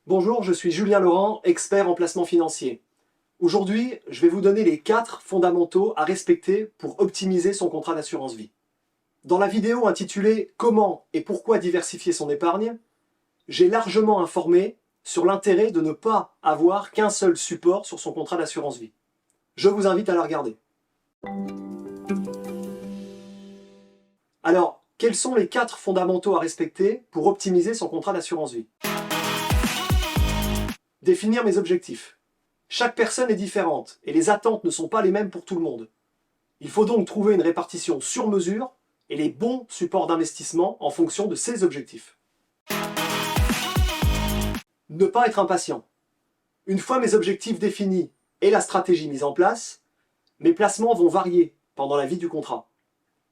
Bonjour, je suis Julien Laurent, expert en placement financier. Aujourd'hui, je vais vous donner les 4 fondamentaux à respecter pour optimiser son contrat d'assurance vie. Dans la vidéo intitulée « Comment et pourquoi diversifier son épargne ?», j'ai largement informé sur l'intérêt de ne pas avoir qu'un seul support sur son contrat d'assurance vie. Je vous invite à la regarder. Alors, quels sont les 4 fondamentaux à respecter pour optimiser son contrat d'assurance vie ? Définir mes objectifs. Chaque personne est différente et les attentes ne sont pas les mêmes pour tout le monde. Il faut donc trouver une répartition sur mesure et les bons supports d'investissement en fonction de ces objectifs. Ne pas être impatient. Une fois mes objectifs définis et la stratégie mise en place, mes placements vont varier pendant la vie du contrat.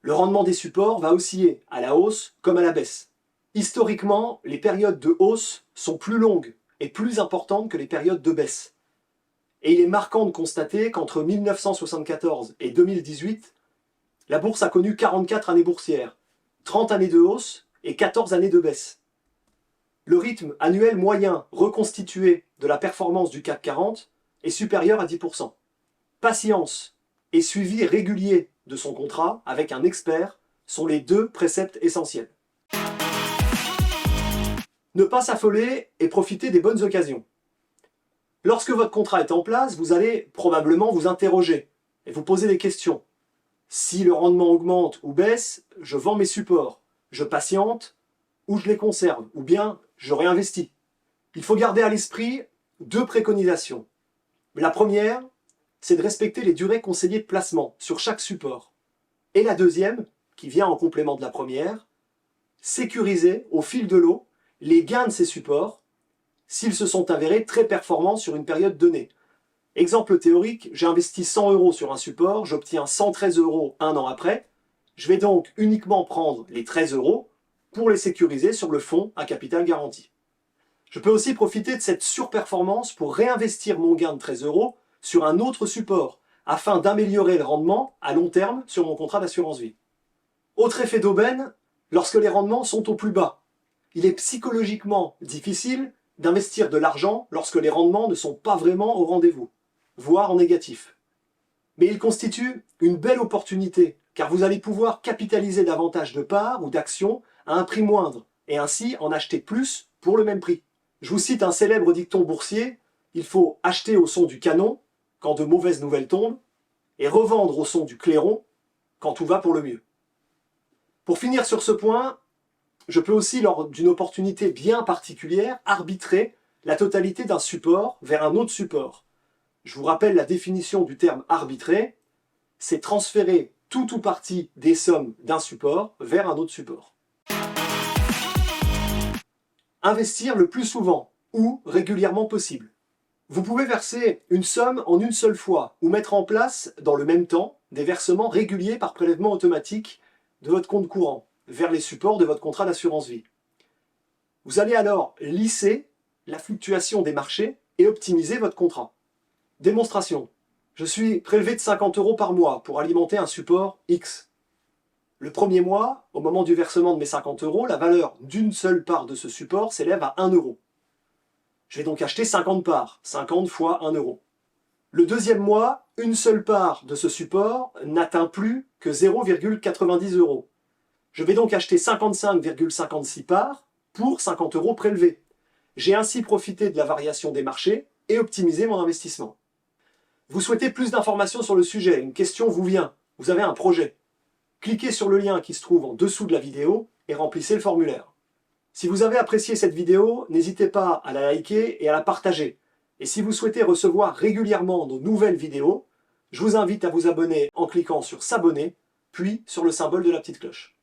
Le rendement des supports va osciller à la hausse comme à la baisse. Historiquement, les périodes de hausse sont plus longues et plus importantes que les périodes de baisse. Et il est marquant de constater qu'entre 1974 et 2018, la bourse a connu 44 années boursières, 30 années de hausse et 14 années de baisse. Le rythme annuel moyen reconstitué de la performance du CAC 40 est supérieur à 10%. Patience et suivi régulier de son contrat avec un expert sont les 2 préceptes essentiels. Ne pas s'affoler et profiter des bonnes occasions. Lorsque votre contrat est en place, vous allez probablement vous interroger et vous poser des questions. Si le rendement augmente ou baisse, je vends mes supports, je patiente ou je les conserve, ou bien je réinvestis. Il faut garder à l'esprit 2 préconisations. La première, c'est de respecter les durées conseillées de placement sur chaque support. Et la deuxième, qui vient en complément de la première, sécuriser au fil de l'eau les gains de ces supports s'ils se sont avérés très performants sur une période donnée. Exemple théorique, j'ai investi 100 € sur un support, j'obtiens 113 € un an après. Je vais donc uniquement prendre les 13 € pour les sécuriser sur le fonds à capital garanti. Je peux aussi profiter de cette surperformance pour réinvestir mon gain de 13 € sur un autre support afin d'améliorer le rendement à long terme sur mon contrat d'assurance vie. Autre effet d'aubaine, lorsque les rendements sont au plus bas. Il est psychologiquement difficile d'investir de l'argent lorsque les rendements ne sont pas vraiment au rendez-vous, voire en négatif. Mais il constitue une belle opportunité, car vous allez pouvoir capitaliser davantage de parts ou d'actions à un prix moindre, et ainsi en acheter plus pour le même prix. Je vous cite un célèbre dicton boursier, il faut acheter au son du canon, quand de mauvaises nouvelles tombent, et revendre au son du clairon, quand tout va pour le mieux. Pour finir sur ce point, je peux aussi, lors d'une opportunité bien particulière, arbitrer la totalité d'un support vers un autre support. Je vous rappelle la définition du terme arbitrer, c'est transférer tout ou partie des sommes d'un support vers un autre support. Investir le plus souvent ou régulièrement possible. Vous pouvez verser une somme en une seule fois ou mettre en place, dans le même temps, des versements réguliers par prélèvement automatique de votre compte courant vers les supports de votre contrat d'assurance vie. Vous allez alors lisser la fluctuation des marchés et optimiser votre contrat. Démonstration. Je suis prélevé de 50 € par mois pour alimenter un support X. Le premier mois, au moment du versement de mes 50 €, la valeur d'une seule part de ce support s'élève à 1 €. Je vais donc acheter 50 parts, 50 fois 1 €. Le deuxième mois, une seule part de ce support n'atteint plus que 0,90 €. Je vais donc acheter 55,56 parts pour 50 € prélevés. J'ai ainsi profité de la variation des marchés et optimisé mon investissement. Vous souhaitez plus d'informations sur le sujet, une question vous vient, vous avez un projet. Cliquez sur le lien qui se trouve en dessous de la vidéo et remplissez le formulaire. Si vous avez apprécié cette vidéo, n'hésitez pas à la liker et à la partager. Et si vous souhaitez recevoir régulièrement nos nouvelles vidéos, je vous invite à vous abonner en cliquant sur s'abonner, puis sur le symbole de la petite cloche.